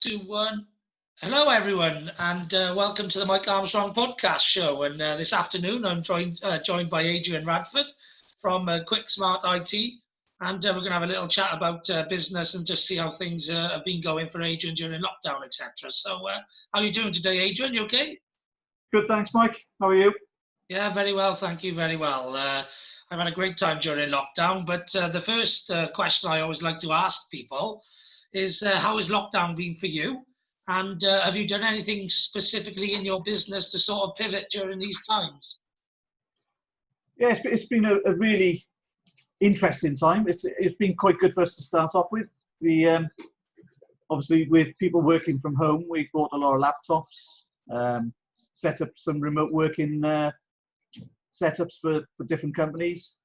Two, one. Hello, everyone, and welcome to the Mike Armstrong podcast show. And this afternoon, I'm joined by Adrian Radford from Quick Smart IT, and we're going to have a little chat about business and just see how things have been going for Adrian during lockdown, etc. So, how are you doing today, Adrian? You okay? Good, thanks, Mike. How are you? Yeah, very well, thank you. Very well. I've had a great time during lockdown, but the first question I always like to ask people is how has lockdown been for you? And have you done anything specifically in your business to sort of pivot during these times? Yeah, it's been a really interesting time. It's been quite good for us to start off with. Obviously, with people working from home, we bought a lot of laptops, set up some remote working setups for different companies.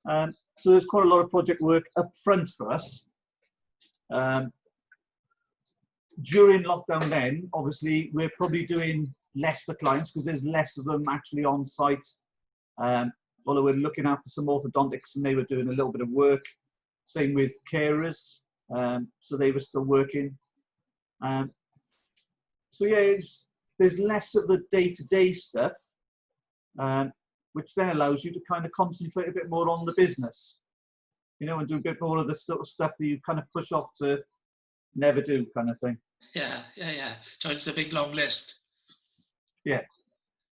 So there's quite a lot of project work up front for us. During lockdown then, obviously, we're probably doing less for clients because there's less of them actually on site. Although we're looking after some orthodontics and they were doing a little bit of work. Same with carers, so they were still working. So yeah, there's less of the day-to-day stuff, which then allows you to kind of concentrate a bit more on the business, you know, and do a bit more of the sort of stuff that you kind of push off to never do, kind of thing. Yeah. So it's a big long list. Yeah.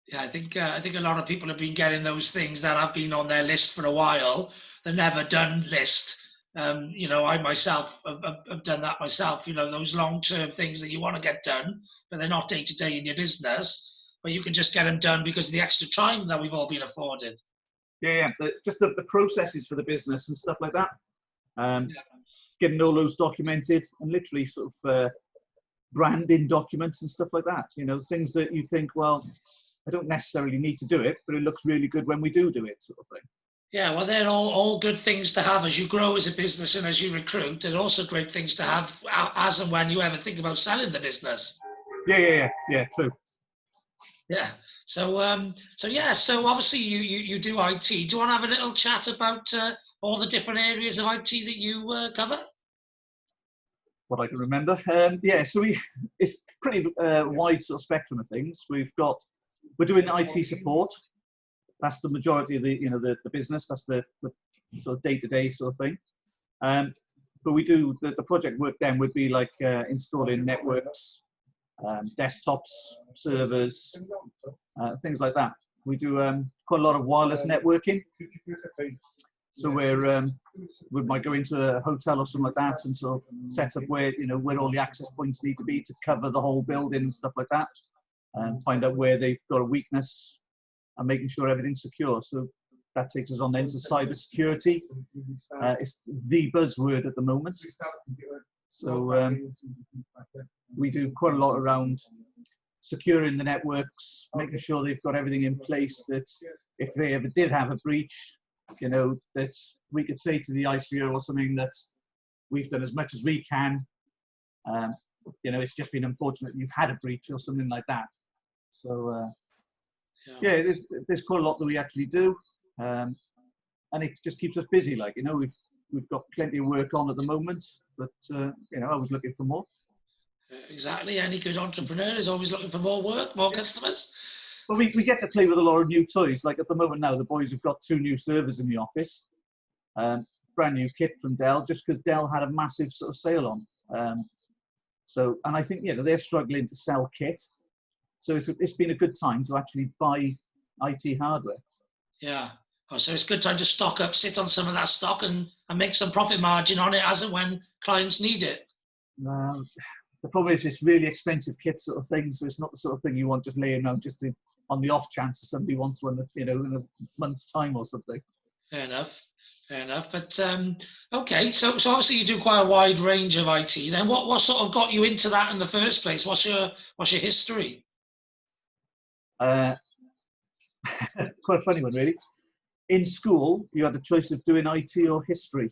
Yeah, I think a lot of people have been getting those things that have been on their list for a while, the never done list. You know, I myself have done that myself. You know, those long-term things that you want to get done, but they're not day-to-day in your business, but you can just get them done because of the extra time that we've all been afforded. Yeah. Just the processes for the business and stuff like that. Getting all those documented and literally sort of branding documents and stuff like that. You know, things that you think, well, I don't necessarily need to do it, but it looks really good when we do it, sort of thing. Yeah, well, they're all good things to have as you grow as a business and as you recruit. They're also great things to have as and when you ever think about selling the business. Yeah, true. Yeah. So obviously you do IT. Do you want to have a little chat about all the different areas of IT that you cover? What I can remember. Yeah, so it's pretty wide sort of spectrum of things. We're doing IT support. That's the majority of the business. That's the sort of day-to-day sort of thing. But we do the project work then would be like installing networks, desktops, servers, things like that. We do quite a lot of wireless networking. So we might go into a hotel or something like that and sort of set up where all the access points need to be to cover the whole building and stuff like that, and find out where they've got a weakness and making sure everything's secure. So that takes us on then to cyber security. It's the buzzword at the moment. So we do quite a lot around securing the networks, making sure they've got everything in place that if they ever did have a breach, that we could say to the ICO or something that we've done as much as we can. It's just been unfortunate you've had a breach or something like that. So yeah, there's quite a lot that we actually do, and it just keeps us busy. Like we've got plenty of work on at the moment, but I was looking for more. Exactly. Any good entrepreneur is always looking for more work, more customers. Well, we get to play with a lot of new toys. Like at the moment now, the boys have got 2 new servers in the office, brand new kit from Dell, just because Dell had a massive sort of sale on. And I think they're struggling to sell kit, so it's been a good time to actually buy IT hardware. Yeah. Oh, so it's a good time to stock up, sit on some of that stock, and make some profit margin on it as and when clients need it. The problem is it's really expensive kit sort of thing, so it's not the sort of thing you want just laying around on the off chance that somebody wants one, in a month's time or something. Fair enough. But okay, so obviously you do quite a wide range of IT. Then what sort of got you into that in the first place? What's your history? Quite a funny one, really. In school, you had a choice of doing IT or history.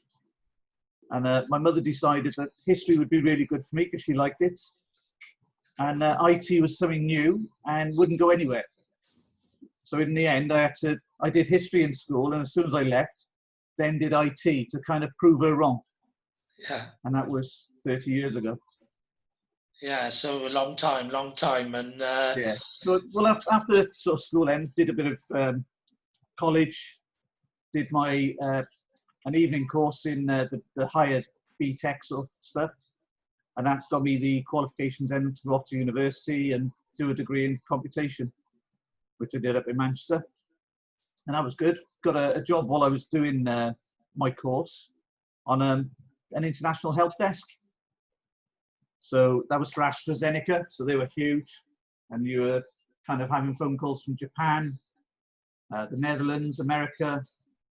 And my mother decided that history would be really good for me because she liked it. And IT was something new and wouldn't go anywhere. So in the end, I did history in school, and as soon as I left, then did IT to kind of prove her wrong. Yeah. And that was 30 years ago. Yeah, so a long time, and Yeah. So, well, after sort of school end, did a bit of college, did my an evening course in the higher BTEC sort of stuff, and that got me the qualifications then to go off to university and do a degree in computation, which I did up in Manchester, and that was good. Got a job while I was doing my course on an international help desk. So that was for AstraZeneca, so they were huge, and you were kind of having phone calls from Japan, the Netherlands, America,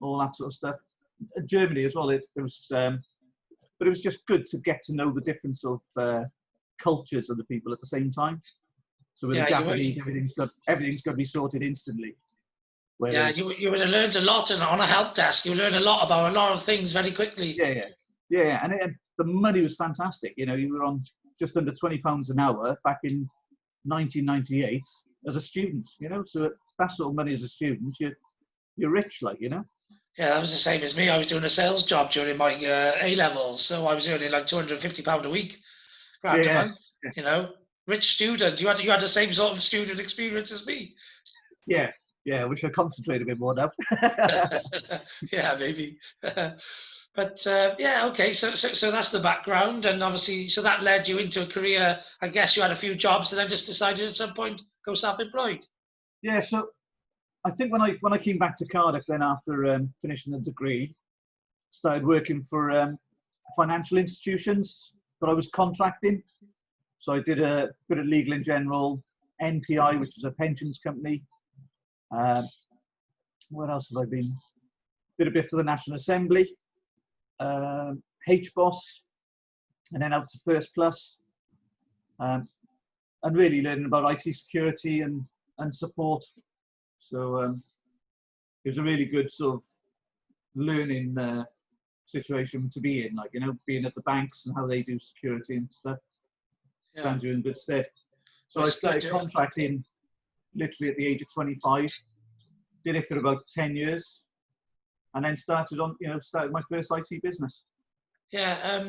all that sort of stuff. Germany as well. It was, but it was just good to get to know the different sort of cultures of the people at the same time. So with yeah, the Japanese, everything's got to be sorted instantly. yeah, Whereas, you would have learned a lot, and on a help desk, you learn a lot about a lot of things very quickly. yeah, and the money was fantastic. You know, you were on just under £20 an hour back in 1998 as a student. You know, so that sort of money as a student, you're rich, like, you know. Yeah, that was the same as me. I was doing a sales job during my A levels, so I was earning like £250 a week, grand a Yeah, month. You know, rich student. You had the same sort of student experience as me. yeah, yeah. I wish I concentrated a bit more now. Yeah, maybe. But yeah, okay. So that's the background, and obviously, so that led you into a career. I guess you had a few jobs, and then just decided at some point go self-employed. Yeah, so I think when I came back to Cardiff then after finishing the degree, started working for financial institutions, but I was contracting. So I did a bit of legal in general, NPI, which was a pensions company. Um, what else have I been? Did a bit for the National Assembly, HBOS, and then out to First Plus, and really learning about IT security and support. So it was a really good sort of learning situation to be in, like, you know, being at the banks and how they do security and stuff stands you in good stead. So Well, I it's good started to, contracting literally at the age of 25, did it for about 10 years, and then started my first IT business. yeah.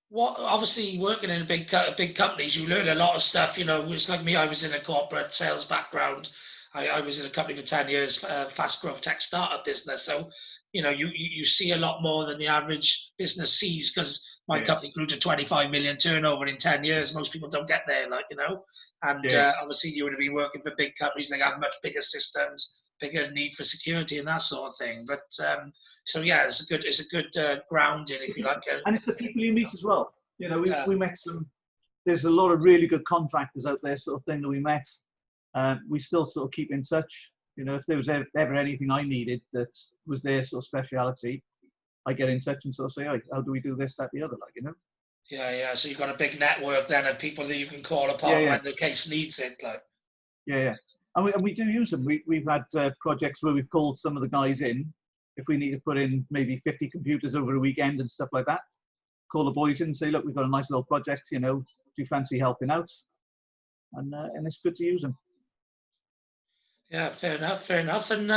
What obviously working in big companies, you learn a lot of stuff. You know, it's like me. I was in a corporate sales background. I was in a company for 10 years, fast growth tech startup business. So, you know, you see a lot more than the average business sees because my Yeah, company grew to 25 million turnover in 10 years. Most people don't get there, like, you know. And yeah, obviously, you would have been working for big companies. They have much bigger systems, bigger need for security and that sort of thing. But so yeah, it's a good grounding, if you like. and it's the people you meet as well. You know, Yeah, we met some. There's a lot of really good contractors out there, sort of thing, that we met. We still sort of keep in touch. You know, if there was ever anything I needed that was their sort of speciality, I get in touch and sort of say, "Oh, how do we do this, that, the other?" Like, you know. yeah. So you've got a big network then of people that you can call Yeah, upon yeah, when the case needs it. Like, yeah. And we do use them. We've had projects where we've called some of the guys in if we need to put in maybe 50 computers over a weekend and stuff like that. Call the boys in and say, "Look, we've got a nice little project. You know, do you fancy helping out?" And it's good to use them. yeah, fair enough, fair enough. And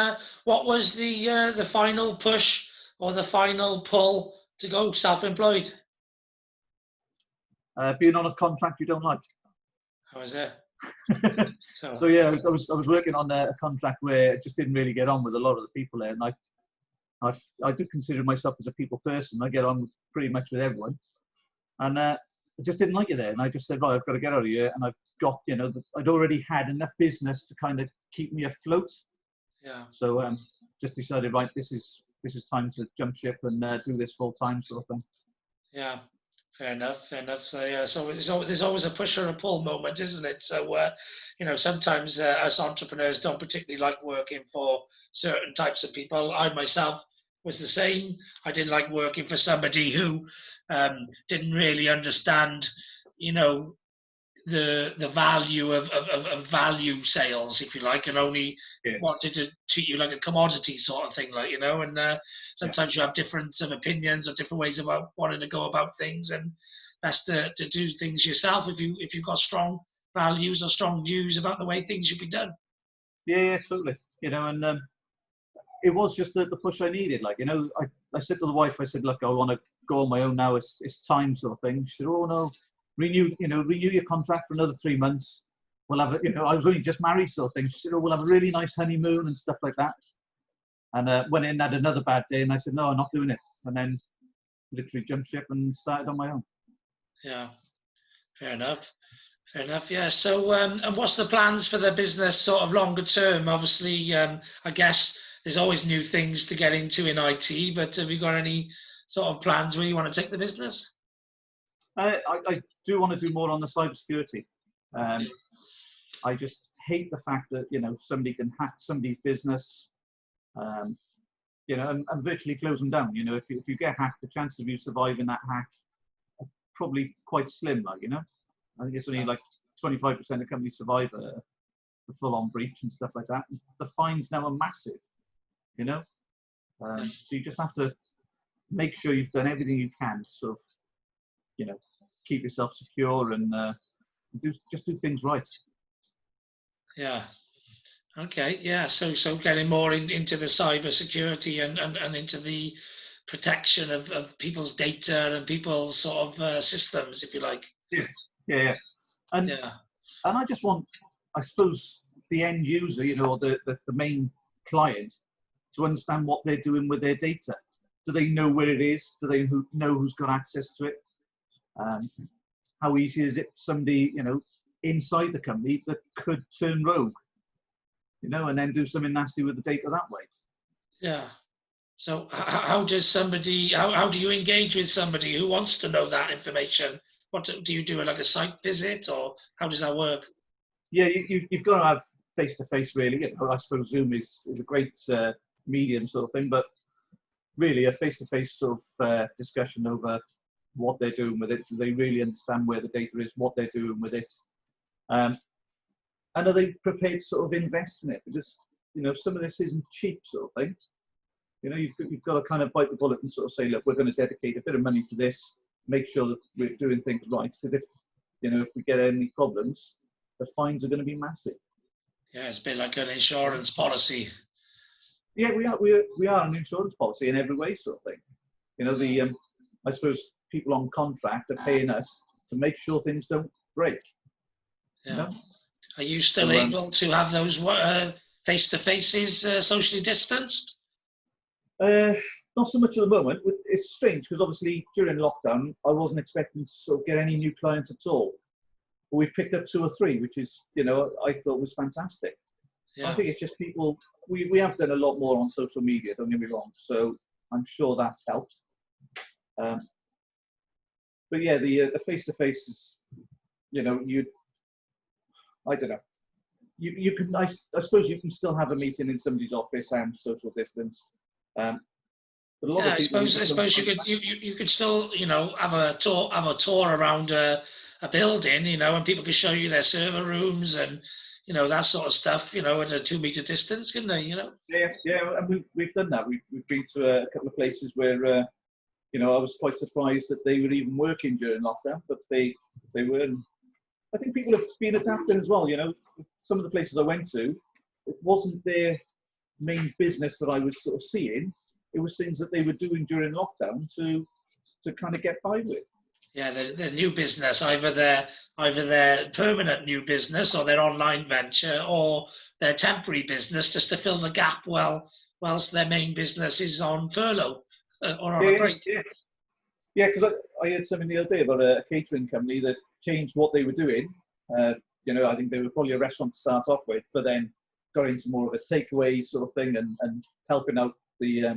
what was the final push or the final pull to go self-employed? Being on a contract you don't like. How was it? So So yeah, I was working on a contract where it just didn't really get on with a lot of the people there, and I do consider myself as a people person. I get on pretty much with everyone, and I just didn't like it there. And I just said, right, I've got to get out of here. And I've got, I'd already had enough business to kind of keep me afloat. yeah. So just decided, right, this is time to jump ship and do this full time sort of thing. Yeah, fair enough, fair enough. So yeah, so there's always a push or a pull moment, isn't it? So you know, sometimes us entrepreneurs don't particularly like working for certain types of people. I myself was the same. I didn't like working for somebody who didn't really understand, you know, the value of value sales, if you like, and only Yeah, wanted to treat you like a commodity sort of thing, like, you know. And yeah, sometimes you have different opinions or different ways about wanting to go about things, and best to do things yourself if you've got strong values or strong views about the way things should be done. yeah, totally. And it was just the push I needed. Like, I said to the wife, I said, look, I want to go on my own now. It's time sort of thing. She said, oh no, renew your contract for another 3 months. We'll have I was only just married sort of thing. She said, oh, we'll have a really nice honeymoon and stuff like that. And went in, had another bad day, and I said, no, I'm not doing it. And then literally jumped ship and started on my own. Yeah, fair enough. Fair enough, yeah. So, and what's the plans for the business sort of longer term? Obviously, I guess there's always new things to get into in IT, but have you got any sort of plans where you want to take the business? I do want to do more on the cybersecurity. I just hate the fact that, somebody can hack somebody's business, and virtually close them down. If you get hacked, the chance of you surviving that hack are probably quite slim, I think it's only like 25% of companies survive a full-on breach and stuff like that. The fines now are massive, so you just have to make sure you've done everything you can to sort of, keep yourself secure and just do things right. Yeah. Okay. Yeah. So getting more into the cyber security and into the protection of people's data and people's sort of systems, if you like. Yeah. And I just want, I suppose, the end user, or the main client, to understand what they're doing with their data. Do they know where it is? Do they know who's got access to it? How easy is it for somebody, inside the company that could turn rogue, and then do something nasty with the data that way? Yeah. So how do you engage with somebody who wants to know that information? What do you do, like a site visit, or how does that work? Yeah, you've got to have face-to-face, really. I suppose Zoom is a great medium sort of thing, but really a face-to-face sort of discussion over what they're doing with it. Do they really understand where the data is, what they're doing with it? And are they prepared to sort of invest in it? Because, some of this isn't cheap sort of thing. You've got to kind of bite the bullet and sort of say, look, we're going to dedicate a bit of money to this, make sure that we're doing things right. Because if we get any problems, the fines are going to be massive. Yeah, it's a bit like an insurance policy. Yeah, we are an insurance policy in every way, sort of thing. I suppose people on contract are paying us to make sure things don't break. Yeah. Are you still able to have those face-to-faces socially distanced? Not so much at the moment. It's strange because obviously during lockdown, I wasn't expecting to sort of get any new clients at all. But we've picked up 2 or 3, which is, I thought was fantastic. Yeah. I think it's just people, we have done a lot more on social media, don't get me wrong. So I'm sure that's helped. But yeah, the face-to-face is, I don't know. You can, I suppose you can still have a meeting in somebody's office and social distance. But a lot of people, I suppose you could still, have a tour around a building, and people can show you their server rooms and, that sort of stuff, at a 2-meter distance, couldn't they? Yeah, and we've done that. We've been to a couple of places where, I was quite surprised that they were even working during lockdown, but they were. And I think people have been adapting as well. Some of the places I went to, it wasn't their main business that I was sort of seeing. It was things that they were doing during lockdown to kind of get by with. Yeah, the new business, either their permanent new business or their online venture or their temporary business, just to fill the gap whilst their main business is on furlough or on a break. Yeah, because I heard something the other day about a catering company that changed what they were doing. I think they were probably a restaurant to start off with, but then got into more of a takeaway sort of thing and helping out the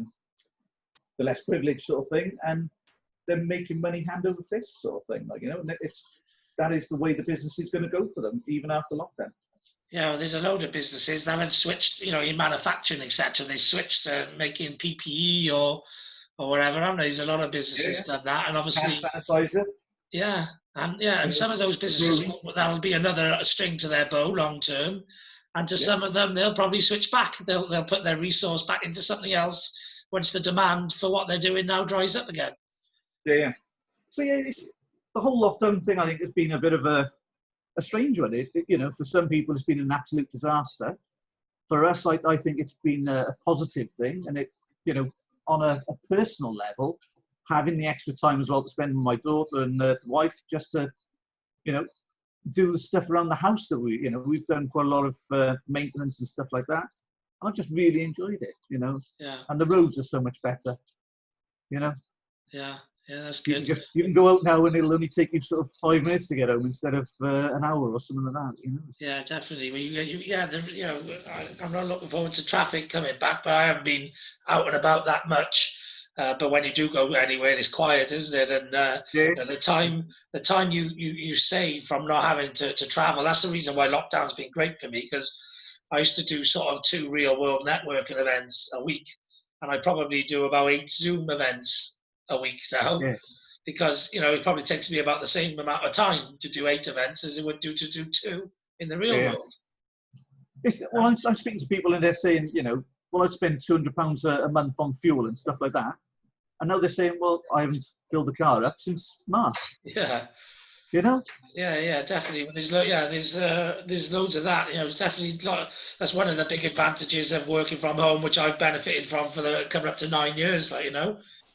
less privileged sort of thing, and they're making money hand over fist sort of thing. That is the way the business is going to go for them even after lockdown. Yeah, well, there's a load of businesses that have switched, in manufacturing, etc. They switched to making PPE or whatever. I don't know. There's a lot of businesses done that, and obviously, hand sanitizer. Yeah, and some of those businesses, that'll be another string to their bow long term, and to some of them, they'll probably switch back. They'll put their resource back into something else once the demand for what they're doing now dries up again. Yeah. So the whole lockdown thing, I think, has been a bit of a strange one. For some people, it's been an absolute disaster. For us, I think it's been a positive thing, and it, on a personal level, having the extra time as well to spend with my daughter and the wife, just to you know, do the stuff around the house that we've done quite a lot of maintenance and stuff like that. And I've just really enjoyed it, Yeah. And the roads are so much better, Yeah. Yeah, that's You good. you can go out now and it'll only take you sort of 5 minutes to get home instead of an hour or something like that, Yeah, definitely. Well, I'm not looking forward to traffic coming back, but I haven't been out and about that much. But when you do go anywhere, it's quiet, isn't it? And Yes. the time you save from not having to travel, that's the reason why lockdown's been great for me, because I used to do sort of 2 real world networking events a week, and I probably do about 8 Zoom events a week now. Yeah. Because it probably takes me about the same amount of time to do 8 events as it would do to do 2 in the real Yeah. world. Well, I'm speaking to people and they're saying, well, I'd spend £200 a month on fuel and stuff like that. And now they're saying, well, I haven't filled the car up since March. Yeah. Yeah, definitely. There's loads of that. It's definitely that's one of the big advantages of working from home, which I've benefited from for coming up to 9 years.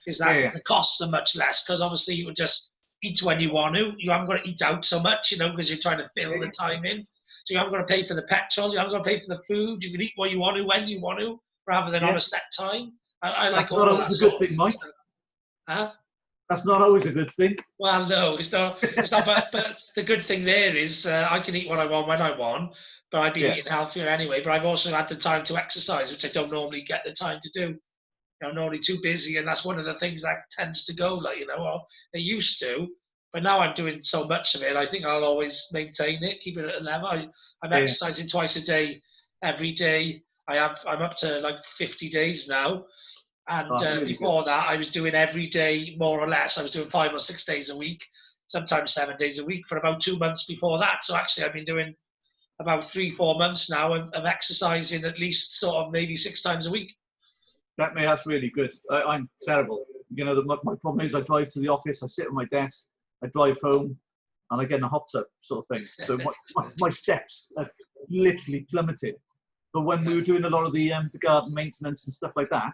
Is that Yeah. the costs are much less, because obviously you would just eat when you want to. You haven't got to eat out so much, because you're trying to fill the time in. So you haven't got to pay for the petrol. You haven't got to pay for the food. You can eat what you want to when you want to, rather than on a set time. I like all of that. That's not always a good thing, Mike. Huh? That's not always a good thing. Well, no, it's not. It's not. But the good thing there is I can eat what I want when I want. But I've been eating healthier anyway. But I've also had the time to exercise, which I don't normally get the time to do. I'm normally too busy, and that's one of the things that tends to go. Or I used to, but now I'm doing so much of it. I think I'll always maintain it, keep it at a level. I'm exercising twice a day, every day. I'm up to 50 days now. And really before that, I was doing every day, more or less. I was doing 5 or 6 days a week, sometimes 7 days a week for about 2 months before that. So actually, I've been doing about 3-4 months now of exercising at least sort of maybe 6 times a week. That's really good. I'm terrible. My problem is I drive to the office, I sit at my desk, I drive home, and I get in a hot tub sort of thing. So my steps are literally plummeted. But when we were doing a lot of the garden maintenance and stuff like that,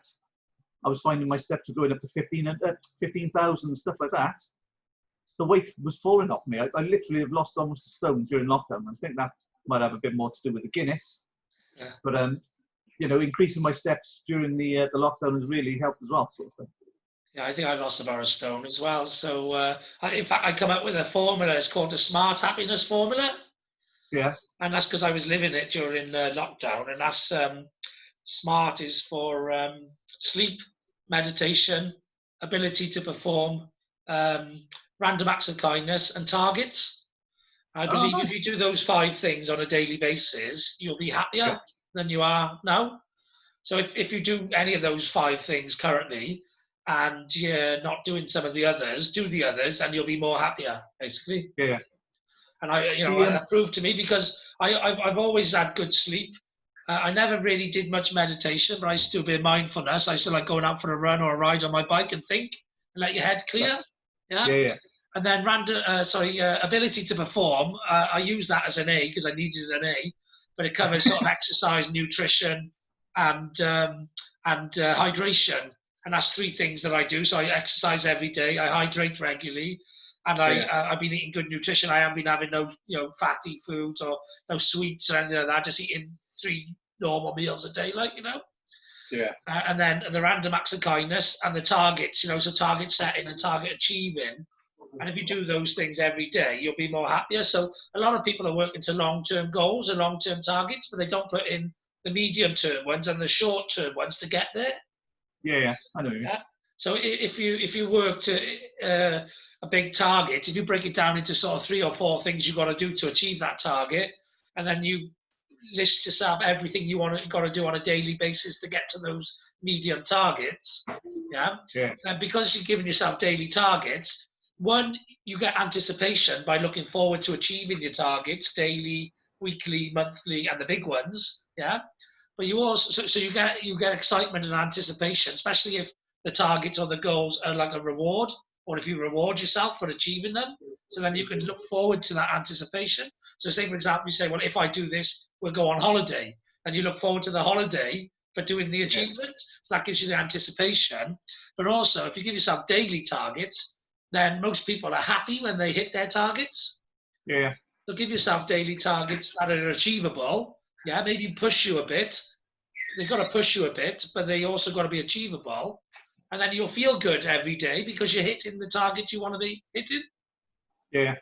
I was finding my steps were going up to 15,000 and stuff like that. The weight was falling off me. I literally have lost almost a stone during lockdown. I think that might have a bit more to do with the Guinness. Yeah. But increasing my steps during the lockdown has really helped as well. Sort of thing. Yeah, I think I lost about a stone as well. So in fact, I come up with a formula. It's called the Smart Happiness Formula. Yeah. And that's because I was living it during lockdown. And that's SMART is for sleep, meditation, ability to perform, random acts of kindness, and targets. I believe if you do those 5 things on a daily basis, you'll be happier than you are now. So if you do any of those 5 things currently and you're not doing some of the others, do the others and you'll be more happier, basically. Yeah. And that proved to me, because I've always had good sleep. I never really did much meditation, but I used to do a bit of mindfulness. I used to like going out for a run or a ride on my bike and think and let your head clear. Yeah. And then ability to perform. I use that as an A because I needed an A, but it covers sort of exercise, nutrition, and hydration. And that's 3 things that I do. So I exercise every day. I hydrate regularly. And I've been eating good nutrition. I haven't been having no fatty foods or no sweets or anything like that. Just eating 3 normal meals a day, Yeah. And then the random acts of kindness and the targets, so target setting and target achieving. And if you do those things every day, you'll be more happier. So a lot of people are working to long-term goals and long-term targets, but they don't put in the medium-term ones and the short-term ones to get there. Yeah, I know. Yeah. So if you work to a big target, if you break it down into sort of 3 or 4 things you've got to do to achieve that target, and then you list yourself everything you got to do on a daily basis to get to those medium targets, and because you're giving yourself daily targets, one, you get anticipation by looking forward to achieving your targets daily, weekly, monthly, and the big ones, but you also so you get excitement and anticipation, especially if the targets or the goals are like a reward, or if you reward yourself for achieving them. So then you can look forward to that anticipation. So say, for example, you say, well, if I do this, we'll go on holiday. And you look forward to the holiday for doing the achievement. So that gives you the anticipation. But also, if you give yourself daily targets, then most people are happy when they hit their targets. Yeah. So give yourself daily targets that are achievable. Yeah, maybe push you a bit. They've got to push you a bit, but they also got to be achievable. And then you'll feel good every day because you're hitting the target you want to be hitting. Yeah.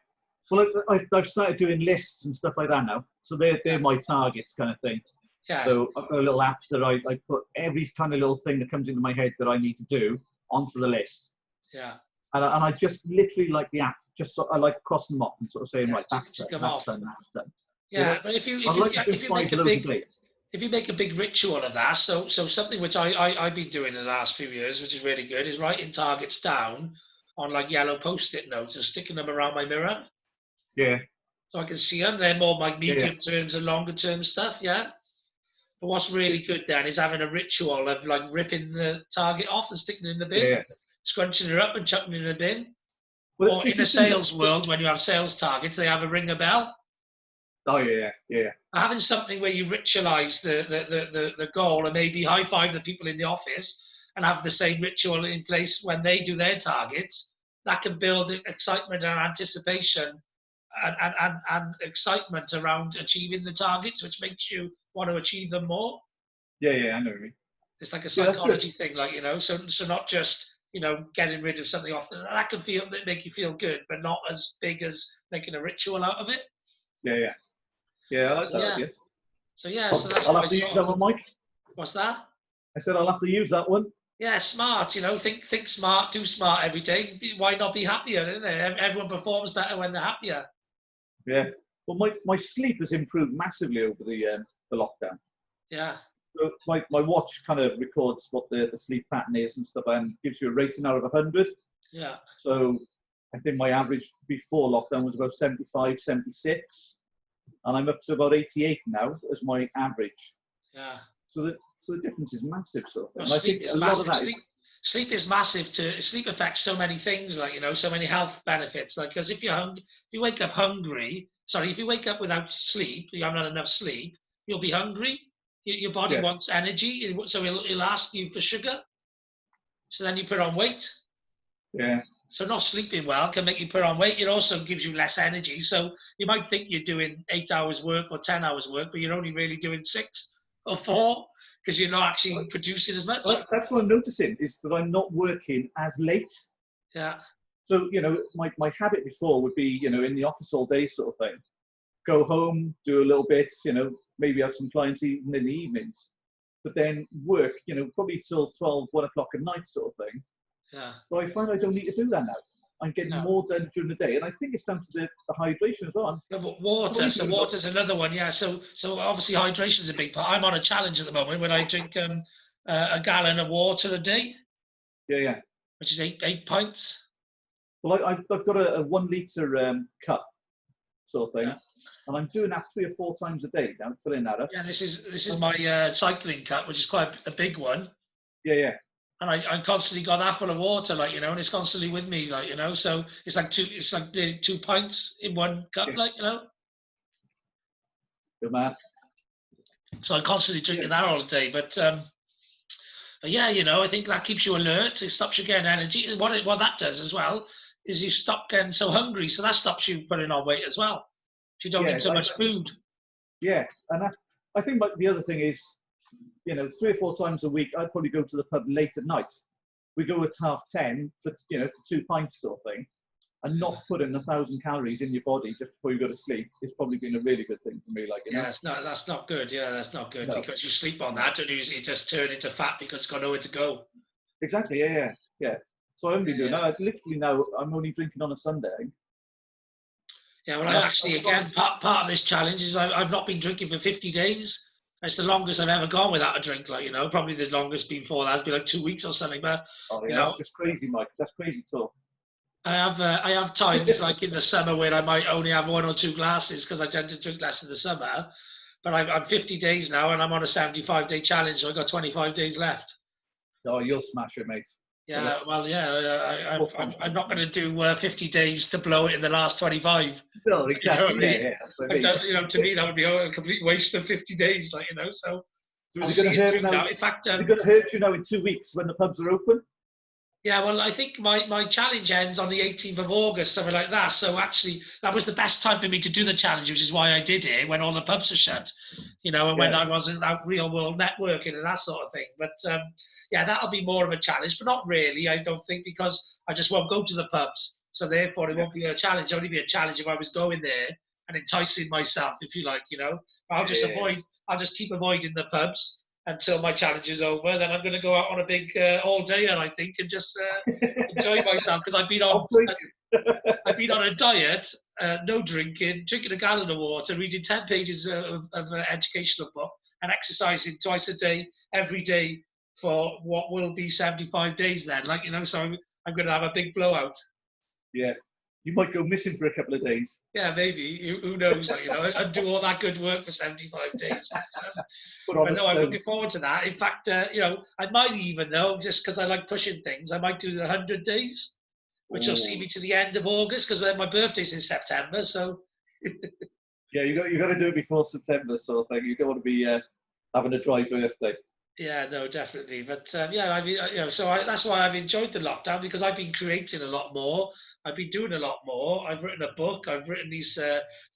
Well, I've started doing lists and stuff like that now. So they're my targets kind of thing. Yeah. So I've got a little app that I put every kind of little thing that comes into my head that I need to do onto the list. Yeah. And I just literally like the app. Just I like crossing them off and sort of saying, right, that's done, that's done, that's done. Yeah, but if you make a big ritual of that, so something which I've been doing in the last few years, which is really good, is writing targets down on like yellow post-it notes and sticking them around my mirror. Yeah. So I can see them. They're more like medium terms and longer term stuff. Yeah. But what's really good then is having a ritual of like ripping the target off and sticking it in the bin, scrunching it up and chucking it in the bin. Well, or in the sales world, when you have sales targets, they have a ring a bell. Oh yeah. Having something where you ritualize the goal and maybe high five the people in the office and have the same ritual in place when they do their targets, that can build excitement and anticipation and excitement around achieving the targets, which makes you want to achieve them more. Yeah, I know what you mean. It's like a psychology thing, like, so not just, getting rid of something off that can make you feel good, but not as big as making a ritual out of it. Yeah, I like that idea. So that's I'll have to use that one, Mike. What's that? I said I'll have to use that one. Yeah, smart. Think smart, do smart every day. Why not be happier? Isn't it? Everyone performs better when they're happier. Yeah. Well, my sleep has improved massively over the lockdown. Yeah. So my watch kind of records what the sleep pattern is and stuff, and gives you a rating out of 100. Yeah. So I think my average before lockdown was about 75, 76. And I'm up to about 88 now as my average. Yeah. So the difference is massive. So well, sleep is massive. Sleep is massive. Sleep affects so many things, like so many health benefits. Like, because if you wake up hungry, if you wake up without sleep, you haven't had enough sleep, you'll be hungry. Your body wants energy, so it'll ask you for sugar. So then you put on weight. Yeah. So not sleeping well can make you put on weight. It also gives you less energy. So you might think you're doing 8 hours work or 10 hours work, but you're only really doing 6 or 4 because you're not actually producing as much. That's what I'm noticing, is that I'm not working as late. Yeah. So, my habit before would be, in the office all day sort of thing. Go home, do a little bit, maybe have some clients even in the evenings. But then work, probably till 12, 1 o'clock at night sort of thing. Yeah. But I find I don't need to do that now. I'm getting more done during the day, and I think it's down to the hydration as well. Yeah, but water. So water's another one. Yeah. So obviously hydration is a big part. I'm on a challenge at the moment when I drink a gallon of water a day. Yeah. Which is 8 pints. Well, I've got a 1 litre cup sort of thing, and I'm doing that 3 or 4 times a day now, filling that up. Yeah. This is my cycling cup, which is quite a big one. Yeah. And I constantly got that full of water, and it's constantly with me, so it's like 2 pints in 1 cup, Good man. So I'm constantly drinking that all day, but yeah, I think that keeps you alert. It stops you getting energy, and what that does as well is you stop getting so hungry, so that stops you putting on weight as well. If you don't eat so much food. Yeah, and I think the other thing is, 3 or 4 times a week, I'd probably go to the pub late at night. We go at 10:30 for 2 pints sort of thing, and not putting 1,000 calories in your body just before you go to sleep. It's probably been a really good thing for me. That's not good. Yeah, that's not good, because you sleep on that and you just turn into fat because it's got nowhere to go. Exactly. Yeah. So I'm only doing that. Literally now, I'm only drinking on a Sunday. Yeah, well, part of this challenge is I've not been drinking for 50 days. It's the longest I've ever gone without a drink, probably the longest before that has been like 2 weeks or something. But that's just crazy, Mike. That's crazy talk. I have times like in the summer where I might only have 1 or 2 glasses because I tend to drink less in the summer. But I'm 50 days now and I'm on a 75-day challenge, so I've got 25 days left. Oh, you'll smash it, mate. Yeah, well, I'm not going to do 50 days to blow it in the last 25. No, exactly. To me, that would be a complete waste of 50 days, so is it going to hurt you now in 2 weeks when the pubs are open? Yeah, well, I think my challenge ends on the 18th of August, something like that. So actually, that was the best time for me to do the challenge, which is why I did it when all the pubs are shut, and when Yeah, I wasn't out real world networking and that sort of thing. But yeah, that'll be more of a challenge, but not really, I don't think, because I just won't go to the pubs. So therefore, it yeah, won't be a challenge. It'll only be a challenge if I was going there and enticing myself, if you like. I'll just yeah, avoid, I'll just keep avoiding the pubs until my challenge is over. Then I'm going to go out on a big all day, and I think, and just enjoy myself because I'll break I've been on a diet, no drinking, drinking a gallon of water, reading 10 pages of an educational book, and exercising twice a day, every day for what will be 75 days. Then, so I'm going to have a big blowout. Yeah, you might go missing for a couple of days. Yeah, maybe. Who knows? And do all that good work for 75 days. Put on But a no, I'm stone. looking forward to that. In fact, I might even, though, just because I like pushing things, I might do the 100 days, which will see Oh, me to the end of August, because my birthday's in September. So, yeah, you got to do it before September, sort of thing. You don't want to be having a dry birthday. yeah, no, definitely. But yeah, I mean, that's why I've enjoyed the lockdown, because I've been creating a lot more. I've been doing a lot more. I've written a book. I've written these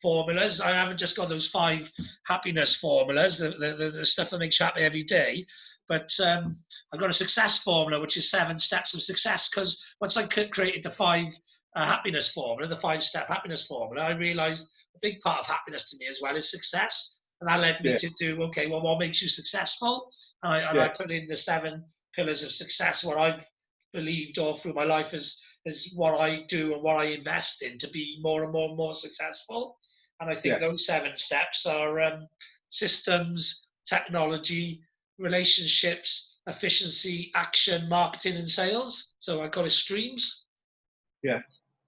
formulas. I haven't just got those 5 happiness formulas, the stuff that makes you happy every day. But I've got a success formula, which is 7 steps of success. Because once I created the 5 happiness formula, the 5-step happiness formula, I realized a big part of happiness to me as well is success. And that led me Yeah, to do, okay, well, what makes you successful? And I yeah, put in the 7 pillars of success, what I've believed all through my life is what I do and what I invest in to be more and more and more successful. And I think yeah, those 7 steps are systems, technology, relationships, efficiency, action, marketing, and sales. So I call it streams. yeah,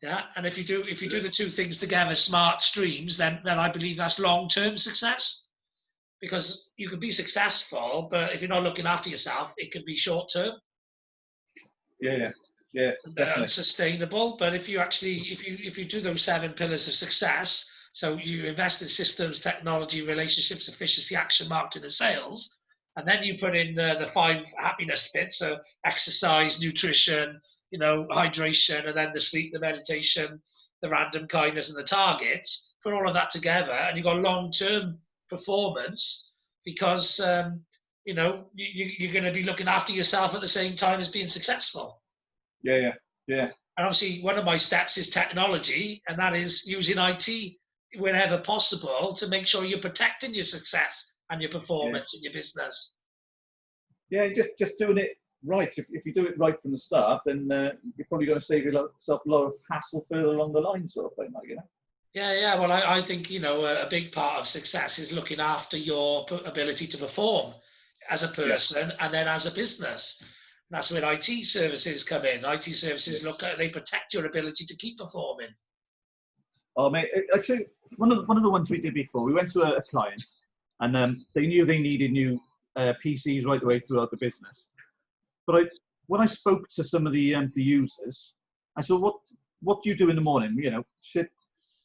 Yeah, and if you do the 2 things together, smart streams, then I believe that's long-term success, because you can be successful, but if you're not looking after yourself, it can be short term yeah, yeah, yeah, and definitely. unsustainable. But if you do those 7 pillars of success, so you invest in systems, technology, relationships, efficiency, action, marketing, and sales, and then you put in the 5 happiness bits, so exercise, nutrition, hydration, and then the sleep, the meditation, the random kindness, and the targets. Put all of that together, and you've got long term performance, because you're going to be looking after yourself at the same time as being successful. Yeah, yeah, yeah, And obviously, one of my steps is technology, and that is using IT whenever possible to make sure you're protecting your success and your yeah, performance in your business. yeah. Just doing it right. If you do it right from the start, then you're probably going to save yourself a lot of hassle further along the line, sort of thing, like. Yeah, yeah. Well, I think, a big part of success is looking after your ability to perform as a Yeah, person and then as a business. That's where IT services come in. IT yeah. services they protect your ability to keep performing. Oh, mate, actually, one of the ones we did before, we went to a client, and they knew they needed new PCs right the way throughout the business. But when I spoke to some of the users, I said, "What do you do in the morning?" She said,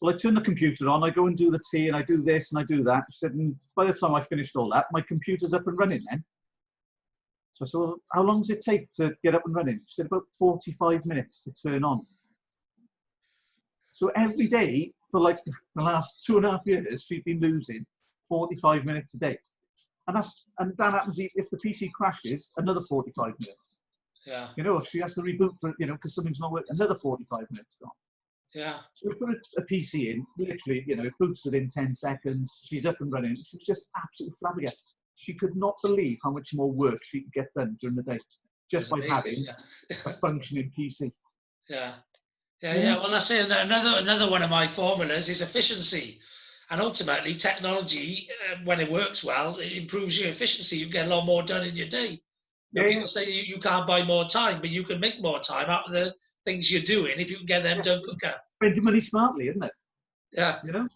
"Well, I turn the computer on, I go and do the tea, and I do this and I do that." She said, "And by the time I finished all that, my computer's up and running then." So I said, "Well, how long does it take to get up and running?" She said, "About 45 minutes to turn on." So every day for like the last 2.5 years, she's been losing 45 minutes a day. And that happens if the PC crashes, another 45 minutes. Yeah, If she has to reboot for, because something's not working, another 45 minutes gone. yeah. So we put a PC in, literally, it boots within 10 seconds. She's up and running. She was just absolutely flabbergasted. She could not believe how much more work she could get done during the day just It's by amazing. having Yeah. a functioning PC. Yeah. Yeah, Yeah, yeah. Well, that's it. Another one of my formulas is efficiency, and ultimately, technology, when it works well, it improves your efficiency. You get a lot more done in your day. yeah, yeah. People say you can't buy more time, but you can make more time out of the things you're doing if you can get them Yeah. done quicker. Spend your money smartly, isn't it? Yeah, You know?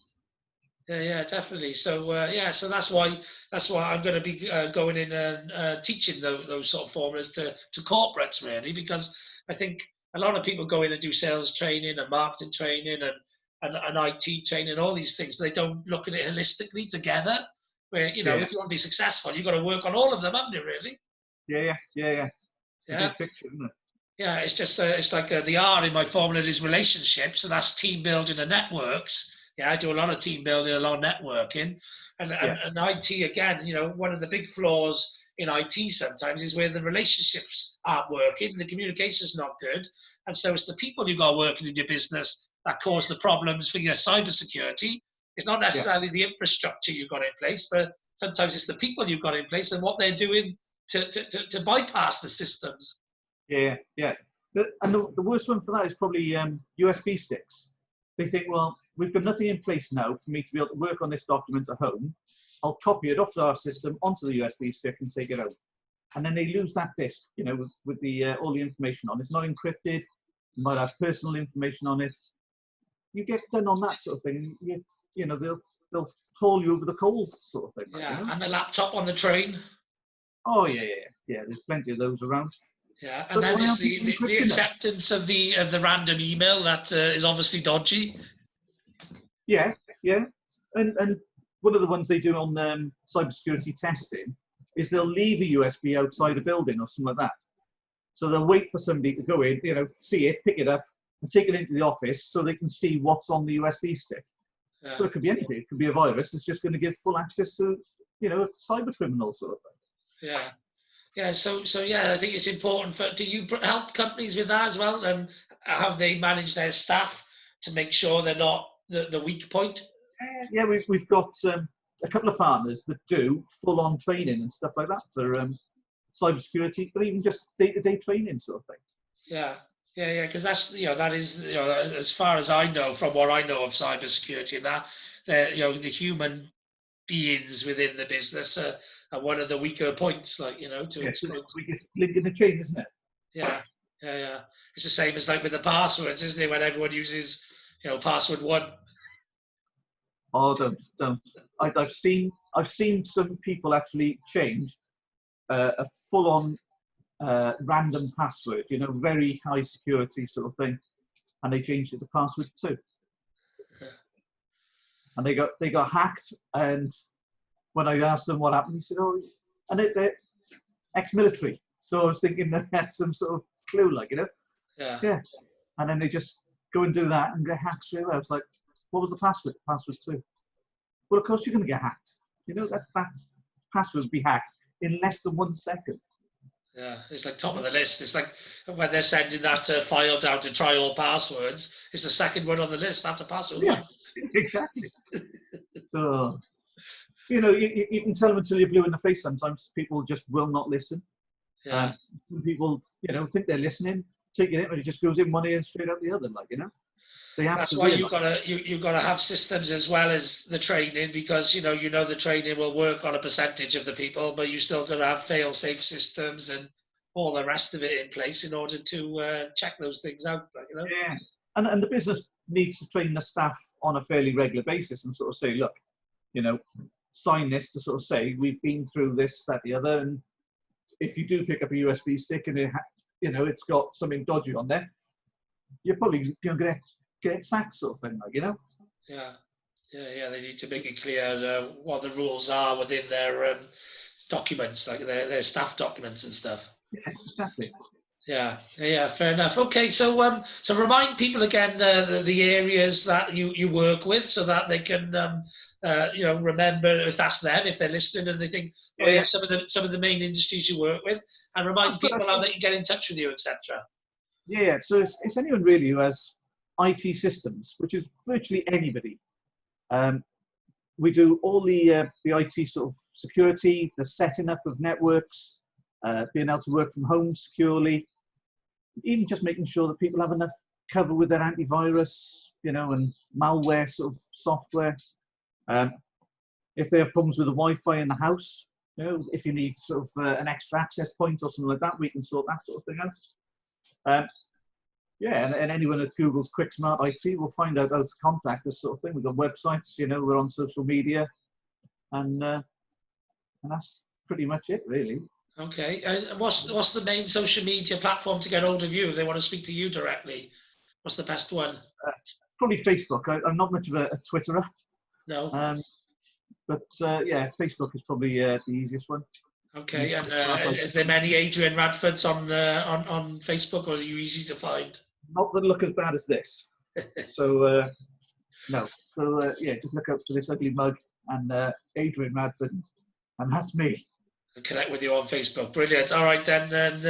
yeah, yeah, definitely. So yeah, so that's why I'm going to be going in and teaching those sort of formulas to corporates, really, because I think a lot of people go in and do sales training and marketing training and IT training, all these things, but they don't look at it holistically together. Where Yeah, if you want to be successful, you've got to work on all of them, haven't you? Really? yeah, yeah, yeah, yeah. It's the Yeah. big picture, isn't it? Yeah, it's just it's like the R in my formula is relationships, so that's team building and networks. Yeah, I do a lot of team building, a lot of networking, Yeah, and IT again. One of the big flaws in IT sometimes is where the relationships aren't working, the communication's not good, and so it's the people you've got working in your business that cause the problems for your cybersecurity. It's not yeah, necessarily the infrastructure you've got in place, but sometimes it's the people you've got in place and what they're doing to bypass the systems. yeah, yeah. And the worst one for that is probably USB sticks. They think, well, we've got nothing in place now for me to be able to work on this document at home. I'll copy it off our system onto the USB stick and take it out. And then they lose that disk, with the all the information on. It's not encrypted. You might have personal information on it. You get done on that sort of thing. They'll haul you over the coals, sort of thing. Yeah, and the laptop on the train. Oh yeah, yeah, yeah. There's plenty of those around. Yeah, and But then why it's aren't people the encrypting them? acceptance of the random email that is obviously dodgy. Yeah, yeah. And one of the ones they do on cybersecurity testing is they'll leave a USB outside a building or something like that. So they'll wait for somebody to go in, see it, pick it up, and take it into the office so they can see what's on the USB stick. Yeah, But it could be anything. It could be a virus. It's just going to give full access to, cyber criminals sort of thing. yeah, yeah. So yeah, I think it's important for. Do you help companies with that as well? And how they manage their staff to make sure they're not the weak point? Yeah, we've got a couple of partners that do full-on training and stuff like that for cybersecurity, but even just day-to-day training sort of thing. Yeah, yeah. Because that's that is as far as I know from what I know of cybersecurity and that the human beings within the business are one of the weaker points, like to Yes, it's exploit. the weakest link in the chain, isn't it? Yeah, yeah. It's the same as like with the passwords, isn't it? When everyone uses password one. Oh, don't. I've seen some people actually change a full-on random password, very high security sort of thing, and they changed it to password 2. And they got hacked. And when I asked them what happened, he said, "Oh, and they're ex-military." So I was thinking they had some sort of clue, Yeah. Yeah. And then they just go and do that and get hacked straight away. I was like, "What was the password?" Password 2. Well, of course you're going to get hacked. That password will be hacked in less than 1 second. Yeah, it's like top of the list. It's like when they're sending that file down to try all passwords, it's the second one on the list after password Yeah, one. exactly. So, you can tell them until you're blue in the face. Sometimes people just will not listen. Yeah. People, think they're listening, take it in, but it just goes in one ear and straight out the other, They have That's to why realize. you've got to have systems as well as the training, because the training will work on a percentage of the people, but you still got to have fail-safe systems and all the rest of it in place in order to check those things out. Yeah, and the business needs to train the staff on a fairly regular basis and sort of say, look, sign this to sort of say we've been through this, that, the other, and if you do pick up a USB stick and it's got something dodgy on there, you're probably going to get sacked, sort of thing, Yeah, yeah. They need to make it clear what the rules are within their documents, like their staff documents and stuff. Yeah, exactly. Yeah, fair enough. Okay, so remind people again the areas that you work with, so that they can remember if that's them, if they're listening and they think, oh yeah, Yeah, some of the main industries you work with, and remind that's good people how actually. they can get in touch with you, etc. Yeah. So it's anyone really who has IT systems, which is virtually anybody. We do all the IT sort of security, the setting up of networks, being able to work from home securely, even just making sure that people have enough cover with their antivirus, and malware sort of software. If they have problems with the Wi-Fi in the house, if you need sort of an extra access point or something like that, we can sort that sort of thing out. Yeah, and anyone at Google's Quick Smart IT will find out how to contact us, sort of thing. We've got websites, we're on social media, and that's pretty much it, really. Okay, what's the main social media platform to get hold of you if they want to speak to you directly? What's the best one? Probably Facebook. I'm not much of a Twitterer, No. but yeah, Facebook is probably the easiest one. Okay, and is there many Adrian Radfords on Facebook, or are you easy to find? Not that look as bad as this. So no. So yeah, just look up for this ugly mug and Adrian Radford, and that's me. Connect with you on Facebook. Brilliant. All right then, and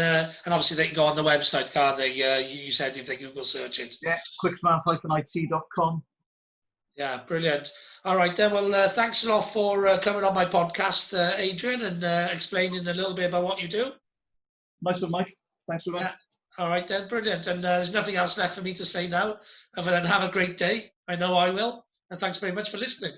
obviously they can go on the website, can't they? You said if they Google search it. Yeah, quicksmart-it.com. Yeah, brilliant. All right then. Well, thanks a lot for coming on my podcast, Adrian, and explaining a little bit about what you do. Nice one, Mike. Thanks very much. Yeah. All right then, brilliant. And there's nothing else left for me to say now, other than have a great day. I know I will. And thanks very much for listening.